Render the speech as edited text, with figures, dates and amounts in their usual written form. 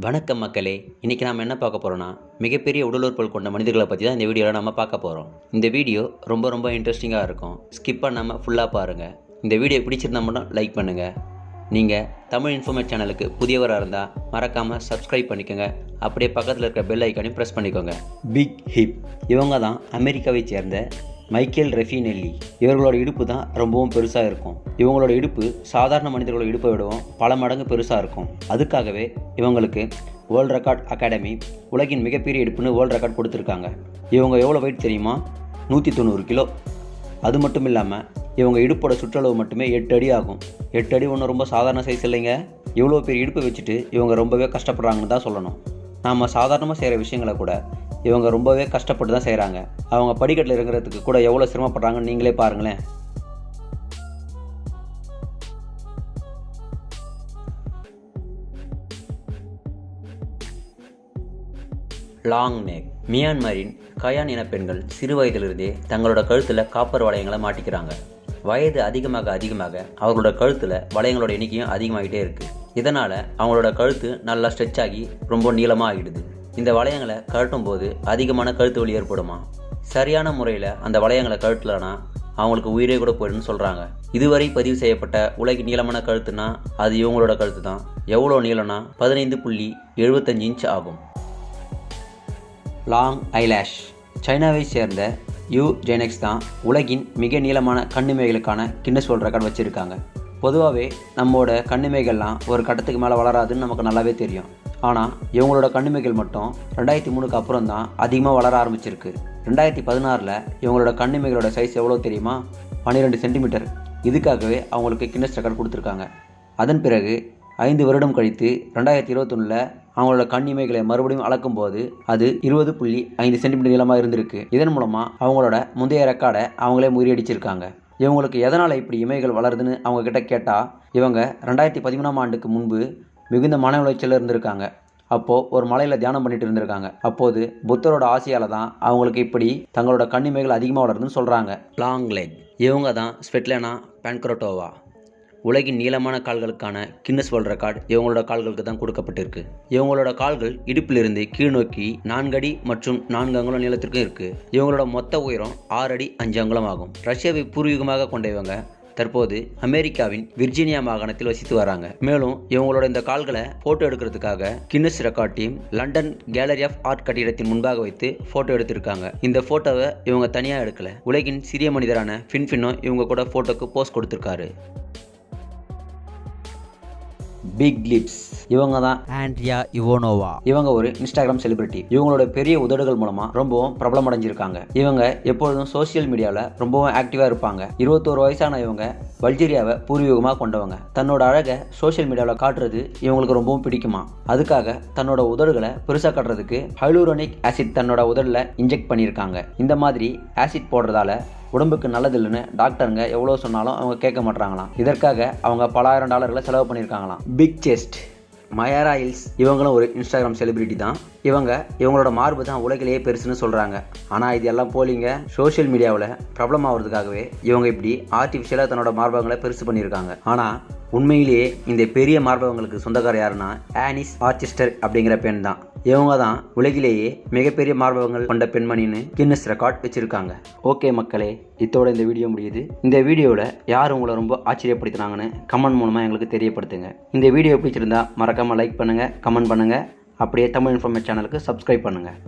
வணக்கம் மக்களே. இன்றைக்கி நாம் என்ன பார்க்க போகிறோன்னா, மிகப்பெரிய உடல் உறுப்புகள் கொண்ட மனிதர்களை பற்றி தான் இந்த வீடியோவில் நம்ம பார்க்க போகிறோம். இந்த வீடியோ ரொம்ப இன்ட்ரெஸ்டிங்காக இருக்கும். ஸ்கிப் பண்ணாமல் ஃபுல்லாக பாருங்கள். இந்த வீடியோ பிடிச்சிருந்தா மட்டும் லைக் பண்ணுங்கள். நீங்கள் தமிழ் இன்ஃபர்மேட் சேனலுக்கு புதியவராக இருந்தால் மறக்காமல் சப்ஸ்கிரைப் பண்ணிக்கோங்க. அப்படியே பக்கத்தில் இருக்கிற பெல் ஐக்கானையும் ப்ரெஸ் பண்ணிக்கோங்க. பிக் ஹிப் இவங்க தான் அமெரிக்காவை சேர்ந்த மைக்கேல் ரெஃபினெல்லி. இவர்களோட இடுப்பு தான் ரொம்பவும் பெருசாக இருக்கும். இவங்களோட இடுப்பு சாதாரண மனிதர்களோட இடுப்பை விடவும் பல மடங்கு பெருசாக இருக்கும். அதுக்காகவே இவங்களுக்கு வேர்ல்டு ரெக்கார்ட் அகாடமி உலகின் மிகப்பெரிய இடுப்புன்னு வேர்ல்டு ரெக்கார்ட் கொடுத்துருக்காங்க. இவங்க எவ்வளோ வெயிட் தெரியுமா? 190 கிலோ. அது மட்டும் இல்லாமல் இவங்க இடுப்போட சுற்றளவு மட்டுமே 8 அடி ஆகும். 8 அடி ஒன்றும் ரொம்ப சாதாரண சைஸ் இல்லைங்க. இவ்வளோ பெரிய இடுப்பை வச்சுட்டு இவங்க ரொம்பவே கஷ்டப்படுறாங்கன்னு தான் சொல்லணும். நாம் சாதாரணமாக செய்கிற விஷயங்களை கூட இவங்க ரொம்பவே கஷ்டப்பட்டு தான் செய்கிறாங்க. அவங்க படிக்கட்டில் இருக்கிறதுக்கு கூட எவ்வளோ சிரமப்படுறாங்கன்னு நீங்களே பாருங்களேன். Long neck. மியான்மரின் கயான் இன பெண்கள் சிறு வயதிலிருந்தே தங்களோட கழுத்தில் காப்பர் வளையங்களை மாட்டிக்கிறாங்க. வயது அதிகமாக அவங்களோட கழுத்தில் வளையங்களோட எண்ணிக்கையும் அதிகமாகிட்டே இருக்குது. இதனால் அவங்களோட கழுத்து நல்லா ஸ்ட்ரெச் ஆகி ரொம்ப நீளமாக ஆகிடுது. இந்த வளையங்களை கழட்டும் போது அதிகமான கழுத்து வலி ஏற்படுமா? சரியான முறையில் அந்த வளையங்களை கழட்டலைன்னா அவங்களுக்கு உயிரே கூட போயிடுன்னு சொல்கிறாங்க. இதுவரை பதிவு செய்யப்பட்ட உலகின் நீளமான கழுத்துனா அது இவங்களோட கழுத்து தான். எவ்வளோ நீளம்னா 15.75 இன்ச் ஆகும். Long eyelash. சைனாவை சேர்ந்த யூ ஜெனெக்ஸ் தான் உலகின் மிக நீளமான கண்ணிமைகளுக்கான கின்னஸ் வேர்ல்ட் ரெக்கார்ட் வச்சுருக்காங்க. பொதுவாகவே நம்மளோட கண்ணிமைகள்லாம் ஒரு கட்டத்துக்கு மேலே வளராதுன்னு நமக்கு நல்லாவே தெரியும். ஆனால் இவங்களோட கண்ணிமைகள் மட்டும் 2003க்கு அப்புறம் தான் அதிகமாக வளர ஆரம்பிச்சிருக்கு. 2016 இவங்களோட கண்ணிமைகளோட சைஸ் எவ்வளோ தெரியுமா? 12 சென்டிமீட்டர். இதுக்காகவே அவங்களுக்கு கின்னஸ் ரெக்கார்ட் கொடுத்துருக்காங்க. அதன் பிறகு 5 வருடம் கழித்து 2021 அவங்களோட கண்ணிமைகளை மறுபடியும் அளக்கும்போது அது 20.5 சென்டிமீட்டர் நீளமாக இருந்திருக்கு. இதன் மூலமாக அவங்களோட முந்தைய ரெக்கார்டை அவங்களே முறியடிச்சிருக்காங்க. இவங்களுக்கு எதனால் இப்படி இமைகள் வளருதுன்னு அவங்கக்கிட்ட கேட்டால் இவங்க 2013ஆம் ஆண்டுக்கு முன்பு மிகுந்த மன உளைச்சலில் இருந்திருக்காங்க. அப்போது ஒரு மலையில் தியானம் பண்ணிட்டு இருந்திருக்காங்க. அப்போது புத்தரோட ஆசையால் தான் அவங்களுக்கு இப்படி தங்களோட கண்ணிமைகள் அதிகமாக வளருதுன்னு சொல்கிறாங்க. Long leg. இவங்க தான் ஸ்வெட்லானா பான்க்ரட்டோவா. உலகின் நீளமான கால்களுக்கான கின்னஸ் வேர்ல்ட் ரெக்கார்ட் இவங்களோட கால்களுக்கு தான் கொடுக்கப்பட்டிருக்கு. இவங்களோட கால்கள் இடுப்பிலிருந்து கீழ் நோக்கி 4 அடி மற்றும் 4 அங்குலம் நீளத்திற்கும் இருக்குது. இவங்களோட மொத்த உயரம் 6 அடி 5 அங்குலம் ஆகும். ரஷ்யாவை பூர்வீகமாக கொண்ட இவங்க தற்போது அமெரிக்காவின் விர்ஜீனியா மாகாணத்தில் வசித்து வராங்க. மேலும் இவங்களோட இந்த கால்களை போட்டோ எடுக்கிறதுக்காக Guinness record team London gallery of art கட்டிடத்தின் முன்பாக வைத்து போட்டோ எடுத்திருக்காங்க. இந்த போட்டோவை இவங்க தனியாக எடுக்கல. உலகின் சிறிய மனிதரான ஃபின்ஃபின்னோ இவங்க கூட போட்டோக்கு போஸ்ட் கொடுத்திருக்காரு. Big lips. இவங்க தான் ஆண்ட்ரியா இவோனோவா. இவங்க ஒரு இன்ஸ்டாகிராம் செலிபிரிட்டி. இவங்களோட பெரிய உதடுகள் மூலமா ரொம்பவும் பிரபலம் அடைஞ்சிருக்காங்க. இவங்க எப்பொழுதும் சோசியல் மீடியாவில் ரொம்பவும் ஆக்டிவா இருப்பாங்க. 21 வயசான இவங்க பல்கேரியாவை பூர்வீகமாக கொண்டவங்க. தன்னோட அழகை சோசியல் மீடியாவில் காட்டுறது இவங்களுக்கு ரொம்பவும் பிடிக்குமா. அதுக்காக தன்னோட உதடுகளை பெருசாக காட்டுறதுக்கு ஹைலூரோனிக் ஆசிட் தன்னோட உதடில் இன்ஜெக்ட் பண்ணியிருக்காங்க. இந்த மாதிரி ஆசிட் போடுறதால உடம்புக்கு நல்லதில்லைன்னு டாக்டருங்க எவ்வளோ சொன்னாலும் அவங்க கேட்க மாட்டாங்களாம். இதற்காக அவங்க பல $1000 செலவு பண்ணியிருக்காங்களாம். Big chest. Mayara Hills. இவங்களும் ஒரு இன்ஸ்டாகிராம் செலிபிரிட்டி தான். இவங்களோட மார்பு தான் உலகிலேயே பெருசுன்னு சொல்கிறாங்க. ஆனால் இது எல்லாம் போலிங்க. சோஷியல் மீடியாவில் பிரபலம் ஆகிறதுக்காகவே இவங்க இப்படி ஆர்டிஃபிஷியலாக தன்னோட மார்பகங்களை பெருசு பண்ணியிருக்காங்க. ஆனால் உண்மையிலேயே இந்த பெரிய மார்பகங்களுக்கு சொந்தக்காரர் யாருன்னா ஆனிஸ் ஆர்ச்செஸ்டர் அப்படிங்கிற பெண் தான். இவங்க தான் உலகிலேயே மிகப்பெரிய மார்பகங்கள் கொண்ட பெண்மணின்னு கின்னஸ் ரெக்கார்ட் வச்சுருக்காங்க. ஓகே மக்களே, இதோட இந்த வீடியோ முடியுது. இந்த வீடியோவில் யார் உங்களை ரொம்ப ஆச்சரியப்படுத்தினாங்கன்னு கமெண்ட் மூலமாக எங்களுக்கு தெரியப்படுத்துங்க. இந்த வீடியோ பிடிச்சிருந்தா மறக்காமல் லைக் பண்ணுங்கள், கமெண்ட் பண்ணுங்கள். அப்படியே தமிழ் இன்ஃபர்மேட் சேனலுக்கு சப்ஸ்கிரைப் பண்ணுங்கள்.